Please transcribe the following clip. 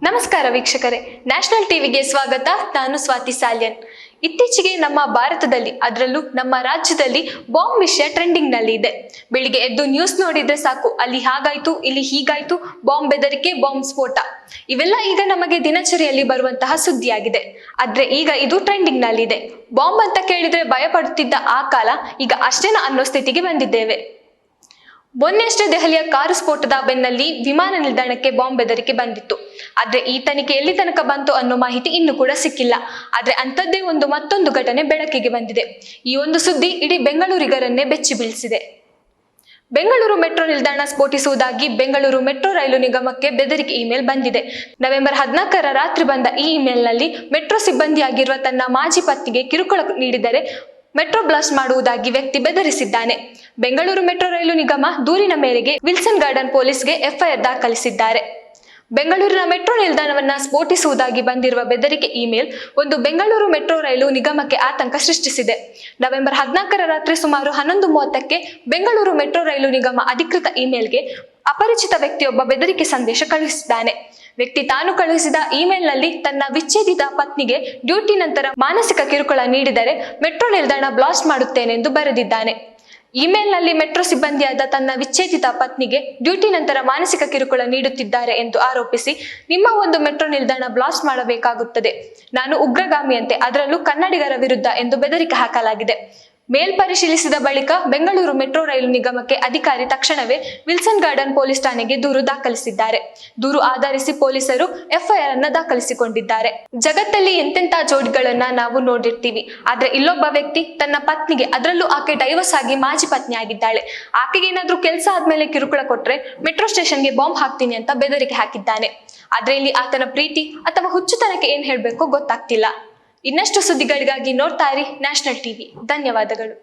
ನಮಸ್ಕಾರ ವೀಕ್ಷಕರೇ, ನ್ಯಾಷನಲ್ ಟಿವಿಗೆ ಸ್ವಾಗತ. ನಾನು ಸ್ವಾತಿ ಸಾಲ್ಯನ್. ಇತ್ತೀಚೆಗೆ ನಮ್ಮ ಭಾರತದಲ್ಲಿ, ಅದರಲ್ಲೂ ನಮ್ಮ ರಾಜ್ಯದಲ್ಲಿ ಬಾಂಬ್ ವಿಷಯ ಟ್ರೆಂಡಿಂಗ್ ನಲ್ಲಿ ಇದೆ. ಬೆಳಿಗ್ಗೆ ಎದ್ದು ನ್ಯೂಸ್ ನೋಡಿದ್ರೆ ಸಾಕು, ಅಲ್ಲಿ ಹಾಗಾಯ್ತು, ಇಲ್ಲಿ ಹೀಗಾಯ್ತು, ಬಾಂಬ್ ಬೆದರಿಕೆ, ಬಾಂಬ್ ಸ್ಫೋಟ, ಇವೆಲ್ಲ ಈಗ ನಮಗೆ ದಿನಚರಿಯಲ್ಲಿ ಬರುವಂತಹ ಸುದ್ದಿಯಾಗಿದೆ. ಆದ್ರೆ ಈಗ ಇದು ಟ್ರೆಂಡಿಂಗ್ ನಲ್ಲಿ ಇದೆ. ಬಾಂಬ್ ಅಂತ ಕೇಳಿದ್ರೆ ಭಯ ಪಡುತ್ತಿದ್ದ ಆ ಕಾಲ ಈಗ ಅಷ್ಟೇನ ಅನ್ನೋ ಸ್ಥಿತಿಗೆ ಬಂದಿದ್ದೇವೆ. ಮೊನ್ನೆಯಷ್ಟೇ ದೆಹಲಿಯ ಕಾರು ಸ್ಫೋಟದ ಬೆನ್ನಲ್ಲಿ ವಿಮಾನ ನಿಲ್ದಾಣಕ್ಕೆ ಬಾಂಬ್ ಬೆದರಿಕೆ ಬಂದಿತ್ತು. ಆದ್ರೆ ಈ ತನಿಖೆ ಎಲ್ಲಿ ತನಕ ಬಂತು ಅನ್ನೋ ಮಾಹಿತಿ ಇನ್ನೂ ಕೂಡ ಸಿಕ್ಕಿಲ್ಲ. ಆದ್ರೆ ಅಂಥದ್ದೇ ಮತ್ತೊಂದು ಘಟನೆ ಬೆಳಕಿಗೆ ಬಂದಿದೆ. ಈ ಒಂದು ಸುದ್ದಿ ಇಡೀ ಬೆಂಗಳೂರಿಗರನ್ನೇ ಬೆಚ್ಚಿ ಬೀಳಿಸಿದೆ. ಬೆಂಗಳೂರು ಮೆಟ್ರೋ ನಿಲ್ದಾಣ ಸ್ಫೋಟಿಸುವುದಾಗಿ ಬೆಂಗಳೂರು ಮೆಟ್ರೋ ರೈಲು ನಿಗಮಕ್ಕೆ ಬೆದರಿಕೆ ಇಮೇಲ್ ಬಂದಿದೆ. ನವೆಂಬರ್ 14ರ ರಾತ್ರಿ ಬಂದ ಈ ಇಮೇಲ್ನಲ್ಲಿ ಮೆಟ್ರೋ ಸಿಬ್ಬಂದಿಯಾಗಿರುವ ತನ್ನ ಮಾಜಿ ಪತ್ನಿಗೆ ಕಿರುಕುಳ ನೀಡಿದರೆ ಮೆಟ್ರೋ ಬ್ಲಾಸ್ಟ್ ಮಾಡುವುದಾಗಿ ವ್ಯಕ್ತಿ ಬೆದರಿಸಿದ್ದಾನೆ. ಬೆಂಗಳೂರು ಮೆಟ್ರೋ ರೈಲು ನಿಗಮ ದೂರಿನ ಮೇರೆಗೆ ವಿಲ್ಸನ್ ಗಾರ್ಡನ್ ಪೊಲೀಸ್ಗೆ ಎಫ್ಐಆರ್ ದಾಖಲಿಸಿದ್ದಾರೆ. ಬೆಂಗಳೂರಿನ ಮೆಟ್ರೋ ನಿಲ್ದಾಣವನ್ನ ಸ್ಫೋಟಿಸುವುದಾಗಿ ಬಂದಿರುವ ಬೆದರಿಕೆ ಇಮೇಲ್ ಬೆಂಗಳೂರು ಮೆಟ್ರೋ ರೈಲು ನಿಗಮಕ್ಕೆ ಆತಂಕ ಸೃಷ್ಟಿಸಿದೆ. ನವೆಂಬರ್ 14ರ ರಾತ್ರಿ ಸುಮಾರು 11:30ಕ್ಕೆ ಬೆಂಗಳೂರು ಮೆಟ್ರೋ ರೈಲು ನಿಗಮ ಅಧಿಕೃತ ಇಮೇಲ್ಗೆ ಅಪರಿಚಿತ ವ್ಯಕ್ತಿಯೊಬ್ಬ ಬೆದರಿಕೆ ಸಂದೇಶ ಕಳುಹಿಸಿದ್ದಾನೆ. ವ್ಯಕ್ತಿ ತಾನು ಕಳುಹಿಸಿದ ಇಮೇಲ್ನಲ್ಲಿ ತನ್ನ ವಿಚ್ಛೇದಿತ ಪತ್ನಿಗೆ ಡ್ಯೂಟಿ ನಂತರ ಮಾನಸಿಕ ಕಿರುಕುಳ ನೀಡಿದರೆ ಮೆಟ್ರೋ ನಿಲ್ದಾಣ ಬ್ಲಾಸ್ಟ್ ಮಾಡುತ್ತೇನೆಂದು ಬರೆದಿದ್ದಾನೆ. ಇಮೇಲ್ನಲ್ಲಿ ಮೆಟ್ರೋ ಸಿಬ್ಬಂದಿಯಾದ ತನ್ನ ವಿಚ್ಛೇದಿತ ಪತ್ನಿಗೆ ಡ್ಯೂಟಿ ನಂತರ ಮಾನಸಿಕ ಕಿರುಕುಳ ನೀಡುತ್ತಿದ್ದಾರೆ ಎಂದು ಆರೋಪಿಸಿ, ನಿಮ್ಮ ಮೆಟ್ರೋ ನಿಲ್ದಾಣ ಬ್ಲಾಸ್ಟ್ ಮಾಡಬೇಕಾಗುತ್ತದೆ, ನಾನು ಉಗ್ರಗಾಮಿಯಂತೆ, ಅದರಲ್ಲೂ ಕನ್ನಡಿಗರ ವಿರುದ್ಧ ಎಂದು ಬೆದರಿಕೆ ಹಾಕಲಾಗಿದೆ. ಮೇಲ್ ಪರಿಶೀಲಿಸಿದ ಬಳಿಕ ಬೆಂಗಳೂರು ಮೆಟ್ರೋ ರೈಲು ನಿಗಮಕ್ಕೆ ಅಧಿಕಾರಿ ತಕ್ಷಣವೇ ವಿಲ್ಸನ್ ಗಾರ್ಡನ್ ಪೊಲೀಸ್ ಠಾಣೆಗೆ ದೂರು ದಾಖಲಿಸಿದ್ದಾರೆ. ದೂರು ಆಧರಿಸಿ ಪೊಲೀಸರು ಎಫ್ಐಆರ್ ಅನ್ನ ದಾಖಲಿಸಿಕೊಂಡಿದ್ದಾರೆ. ಜಗತ್ತಲ್ಲಿ ಎಂತೆಂಥ ಜೋಡಿಗಳನ್ನ ನಾವು ನೋಡಿರ್ತೀವಿ. ಆದ್ರೆ ಇಲ್ಲೊಬ್ಬ ವ್ಯಕ್ತಿ ತನ್ನ ಪತ್ನಿಗೆ, ಅದರಲ್ಲೂ ಆಕೆ ಡೈವರ್ಸ್ ಆಗಿ ಮಾಜಿ ಪತ್ನಿ ಆಗಿದ್ದಾಳೆ, ಆಕೆಗೆ ಏನಾದ್ರೂ ಕೆಲಸ ಆದ್ಮೇಲೆ ಕಿರುಕುಳ ಕೊಟ್ರೆ ಮೆಟ್ರೋ ಸ್ಟೇಷನ್ಗೆ ಬಾಂಬ್ ಹಾಕ್ತೀನಿ ಅಂತ ಬೆದರಿಕೆ ಹಾಕಿದ್ದಾನೆ. ಆದ್ರೆ ಇಲ್ಲಿ ಆತನ ಪ್ರೀತಿ ಅಥವಾ ಹುಚ್ಚುತನಕ್ಕೆ ಏನ್ ಹೇಳ್ಬೇಕೋ ಗೊತ್ತಾಗ್ತಿಲ್ಲ. ಇನ್ನಷ್ಟು ಸುದ್ದಿಗಳಿಗಾಗಿ ನೋಡ್ತಾ ಇರಿ ನ್ಯಾಷನಲ್ ಟಿವಿ. ಧನ್ಯವಾದಗಳು.